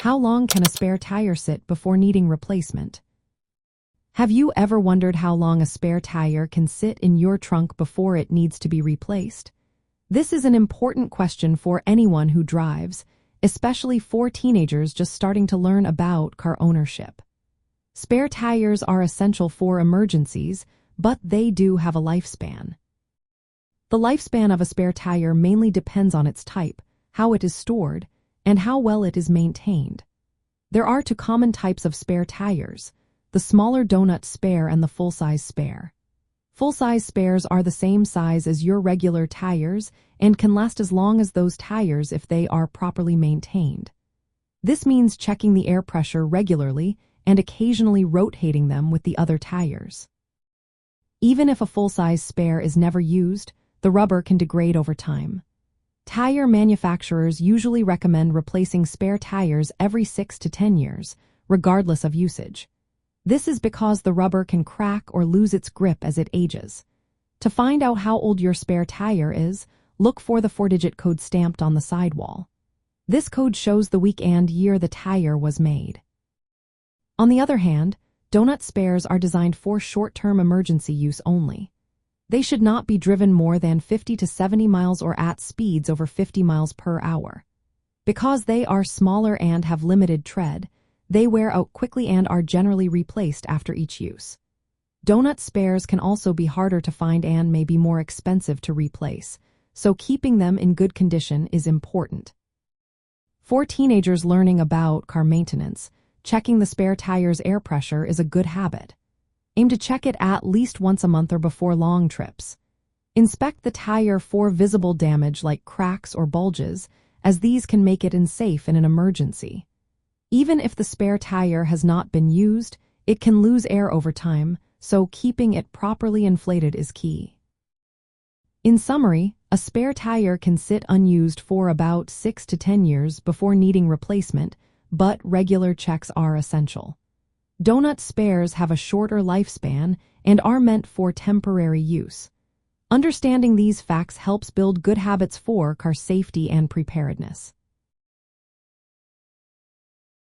How long can a spare tire sit before needing replacement? Have you ever wondered how long a spare tire can sit in your trunk before it needs to be replaced? This is an important question for anyone who drives, especially for teenagers just starting to learn about car ownership. Spare tires are essential for emergencies, but they do have a lifespan. The lifespan of a spare tire mainly depends on its type, how it is stored, and how well it is maintained. There are two common types of spare tires: the smaller donut spare and the full-size spare. Full-size spares are the same size as your regular tires and can last as long as those tires if they are properly maintained. This means checking the air pressure regularly and occasionally rotating them with the other tires. Even if a full-size spare is never used, the rubber can degrade over time. Tire manufacturers usually recommend replacing spare tires every 6 to 10 years, regardless of usage. This is because the rubber can crack or lose its grip as it ages. To find out how old your spare tire is, look for the 4-digit code stamped on the sidewall. This code shows the week and year the tire was made. On the other hand, donut spares are designed for short-term emergency use only. They should not be driven more than 50 to 70 miles or at speeds over 50 miles per hour. Because they are smaller and have limited tread, they wear out quickly and are generally replaced after each use. Donut spares can also be harder to find and may be more expensive to replace, so keeping them in good condition is important. For teenagers learning about car maintenance, checking the spare tire's air pressure is a good habit. Aim to check it at least once a month or before long trips. Inspect the tire for visible damage like cracks or bulges, as these can make it unsafe in an emergency. Even if the spare tire has not been used, it can lose air over time, so keeping it properly inflated is key. In summary, a spare tire can sit unused for about 6 to 10 years before needing replacement, but regular checks are essential. Donut spares have a shorter lifespan and are meant for temporary use. Understanding these facts helps build good habits for car safety and preparedness.